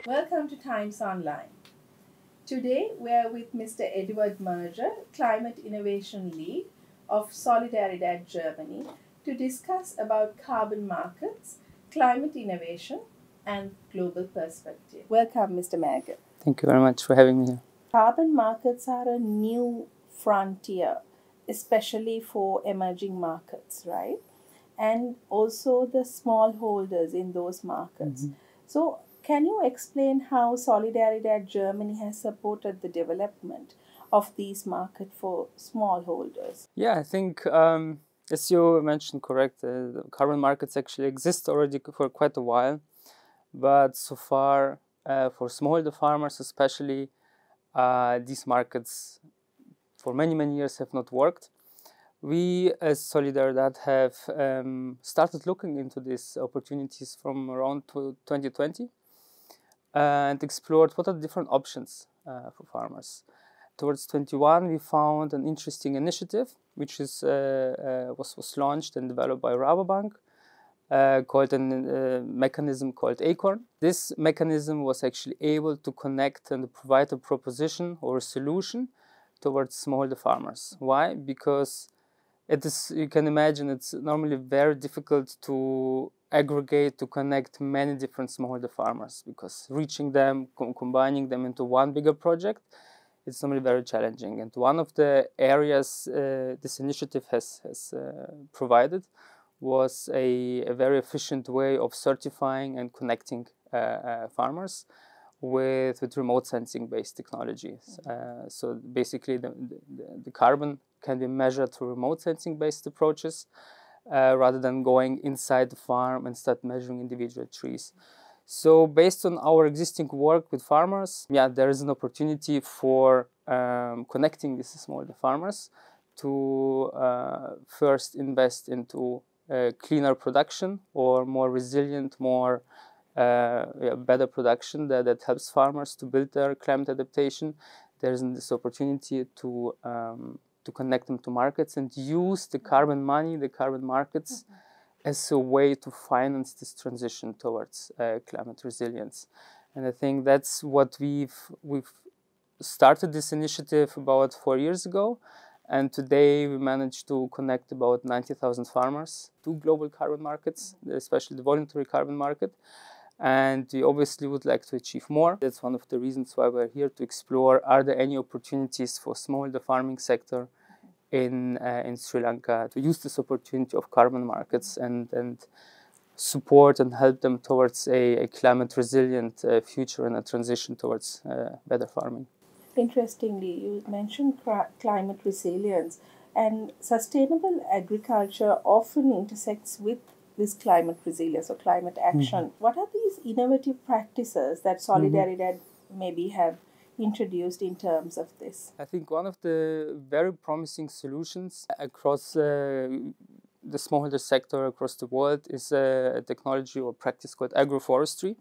Welcome to Times Online. Today we are with Mr. Edward Merger, Climate Innovation Lead of Solidaridad, Germany, to discuss about carbon markets, climate innovation, and global perspective. Welcome, Mr. Merger. Thank you very much for having me here. Carbon markets are a new frontier, especially for emerging markets, right? And also the smallholders in those markets. So, can you explain how Solidaridad Germany has supported the development of these markets for smallholders? Yeah, I think, as you mentioned, correct, the carbon markets actually exist already for quite a while, but so far, for smallholder farmers especially, these markets for many years have not worked. We, as Solidaridad, have started looking into these opportunities from around 2020 and explored what are the different options for farmers. Towards 21, we found an interesting initiative, which was launched and developed by Rabobank, called a mechanism called Acorn. This mechanism was actually able to connect and provide a proposition or a solution towards smallholder farmers. Why? Because you can imagine, it's normally very difficult to aggregate, to connect many different smallholder farmers, because reaching them, combining them into one bigger project, it's normally very challenging. And one of the areas this initiative has provided was a very efficient way of certifying and connecting farmers with remote sensing based technologies. So basically the carbon can be measured through remote sensing based approaches rather than going inside the farm and start measuring individual trees. So based on our existing work with farmers, there is an opportunity for connecting these smallholder farmers to first invest into cleaner production or more resilient, more better production that helps farmers to build their climate adaptation. There's this opportunity to connect them to markets and use the carbon money, the carbon markets, as a way to finance this transition towards climate resilience. And I think that's what we've started this initiative about 4 years ago. And today we managed to connect about 90,000 farmers to global carbon markets, especially the voluntary carbon market. And we obviously would like to achieve more. That's one of the reasons why we're here, to explore, are there any opportunities for smallholder farming sector in Sri Lanka to use this opportunity of carbon markets and support and help them towards a climate resilient future and a transition towards better farming. Interestingly, you mentioned climate resilience, and sustainable agriculture often intersects with this climate resilience or climate action. What are these innovative practices that Solidaridad maybe have introduced in terms of this? I think one of the very promising solutions across the smallholder sector across the world is a technology or practice called agroforestry.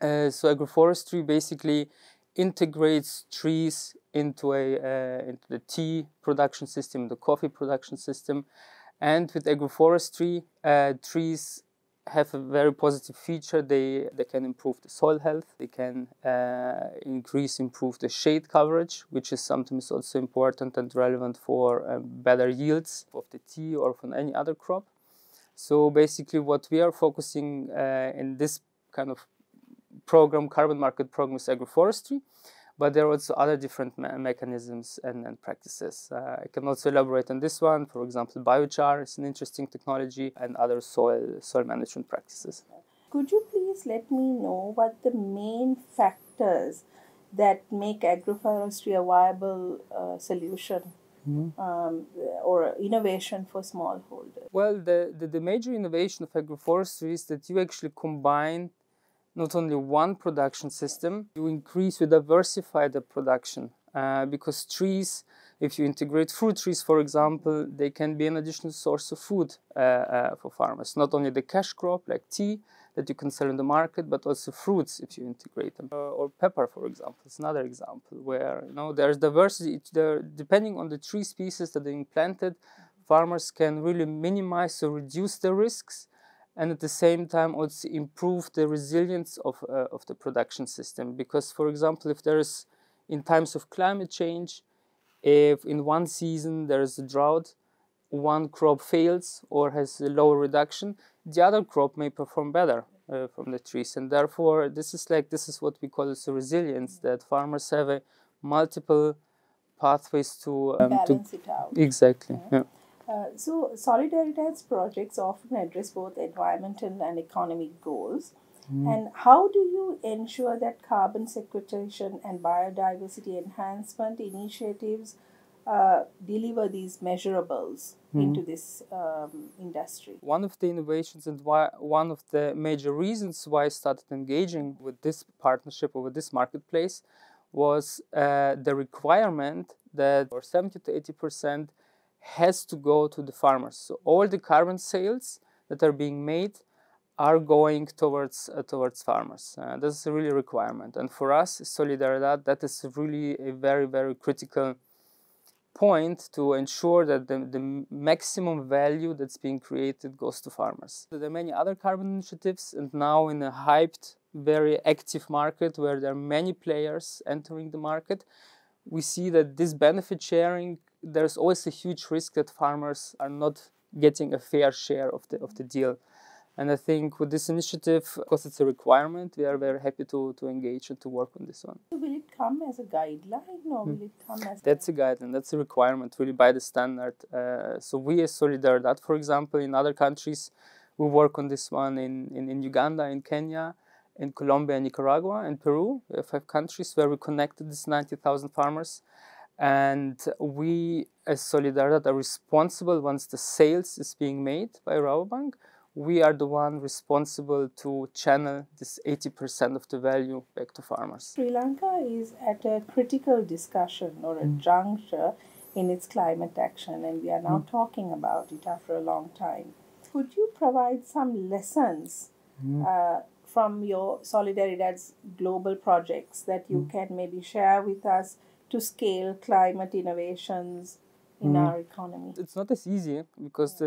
So agroforestry basically integrates trees into the tea production system, the coffee production system. And with agroforestry, trees have a very positive feature. They can improve the soil health. They can improve the shade coverage, which is sometimes also important and relevant for better yields of the tea or from any other crop. So basically what we are focusing in this kind of program, carbon market program, is agroforestry. But there are also other different mechanisms and practices. I can also elaborate on this one. For example, biochar is an interesting technology, and other soil management practices. Could you please let me know what the main factors that make agroforestry a viable solution or innovation for smallholders? Well, the major innovation of agroforestry is that you actually combine not only one production system, you diversify the production. Because trees, if you integrate fruit trees, for example, they can be an additional source of food for farmers. Not only the cash crop like tea that you can sell in the market, but also fruits if you integrate them. Or pepper, for example, it's another example where there's diversity. Depending on the tree species that are being planted, farmers can really minimize or reduce the risks and at the same time also improve the resilience of the production system. Because, for example, if there is, in times of climate change, if in one season there is a drought, one crop fails or has a lower reduction, the other crop may perform better from the trees, and therefore this is what we call as a resilience, that farmers have a multiple pathways to balance it out. Exactly. Yeah. So Solidaridad's projects often address both environmental and economic goals. And how do you ensure that carbon sequestration and biodiversity enhancement initiatives deliver these measurables into this industry? One of the innovations and one of the major reasons why I started engaging with this partnership or with this marketplace was the requirement that 70 to 80% has to go to the farmers. So all the carbon sales that are being made are going towards farmers. This is a really requirement. And for us, Solidaridad, that is really a very, very critical point to ensure that the maximum value that's being created goes to farmers. There are many other carbon initiatives, and now in a hyped, very active market where there are many players entering the market, we see that this benefit sharing, there's always a huge risk that farmers are not getting a fair share of the deal. And I think with this initiative, because it's a requirement, we are very happy to engage and to work on this one. So will it come as a guideline, or will it come as... That's a guideline, that's a requirement really by the standard. So we as Solidaridad, for example, in other countries, we work on this one in Uganda, in Kenya, in Colombia, Nicaragua, and Peru. We have 5 countries where we connected these 90,000 farmers. And we as Solidaridad are responsible once the sales is being made by Rabobank. We are the one responsible to channel this 80% of the value back to farmers. Sri Lanka is at a critical discussion or a juncture in its climate action, and we are now talking about it after a long time. Could you provide some lessons from your Solidaridad's global projects that you can maybe share with us to scale climate innovations in our economy? It's not as easy because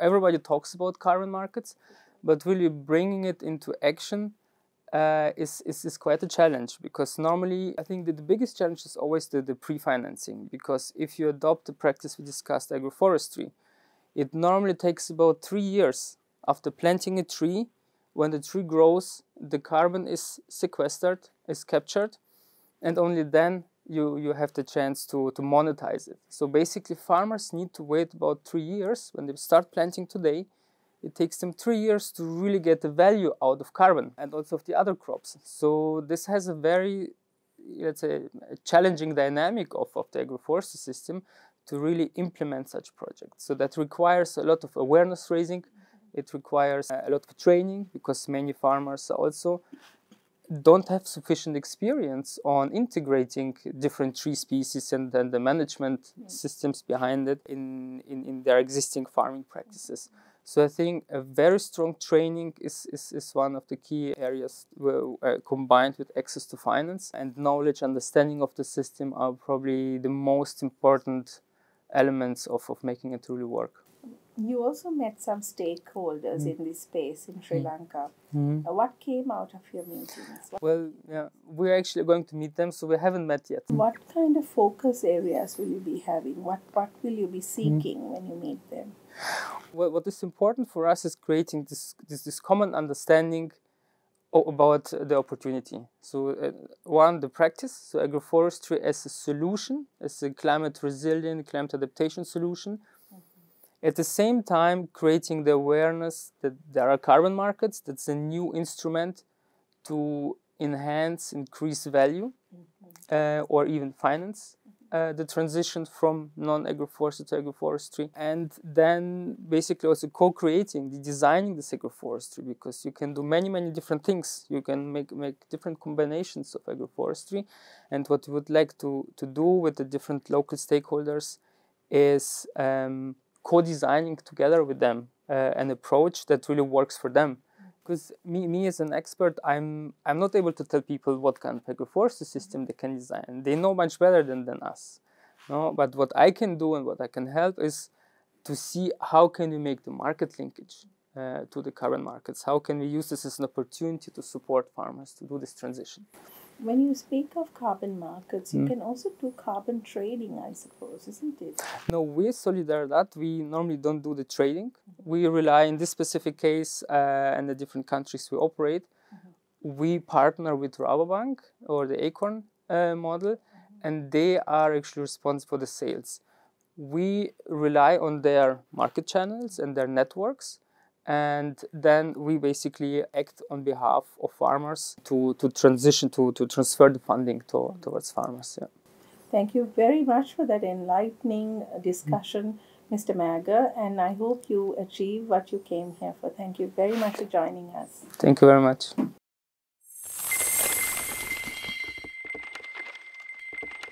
everybody talks about carbon markets, but really bringing it into action is quite a challenge, because normally I think that the biggest challenge is always the pre-financing, because if you adopt the practice we discussed, agroforestry, it normally takes about 3 years after planting a tree. When the tree grows, the carbon is sequestered, is captured, and only then you have the chance to monetize it. So basically farmers need to wait about 3 years. When they start planting today, it takes them 3 years to really get the value out of carbon and also of the other crops. So this has a very, let's say, a challenging dynamic of the agroforestry system to really implement such projects. So that requires a lot of awareness raising. It requires a lot of training, because many farmers also don't have sufficient experience on integrating different tree species and then the management systems behind it in their existing farming practices. So I think a very strong training is one of the key areas combined with access to finance and knowledge, understanding of the system are probably the most important elements of making it really work. You also met some stakeholders in this space in Sri Lanka. What came out of your meetings? Well, yeah, we're actually going to meet them, so we haven't met yet. What kind of focus areas will you be having? What will you be seeking when you meet them? Well, what is important for us is creating this common understanding about the opportunity. So one, the practice, so agroforestry as a solution, as a climate resilient, climate adaptation solution. At the same time, creating the awareness that there are carbon markets, that's a new instrument to enhance, increase value, or even finance the transition from non-agroforestry to agroforestry. And then basically also co-creating, designing this agroforestry, because you can do many, many different things. You can make different combinations of agroforestry. And what we would like to do with the different local stakeholders is co-designing together with them an approach that really works for them. Because me as an expert, I'm not able to tell people what kind of agroforestry system they can design. They know much better than us. No? But what I can do and what I can help is to see how can we make the market linkage to the current markets? How can we use this as an opportunity to support farmers to do this transition? When you speak of carbon markets, you can also do carbon trading, I suppose, isn't it? No, with Solidaridad, we normally don't do the trading. We rely, in this specific case, and the different countries we operate, we partner with Rabobank or the Acorn model, and they are actually responsible for the sales. We rely on their market channels and their networks, and then we basically act on behalf of farmers to transition, to transfer the funding towards farmers. Yeah. Thank you very much for that enlightening discussion, Mr. Mager, and I hope you achieve what you came here for. Thank you very much for joining us. Thank you very much.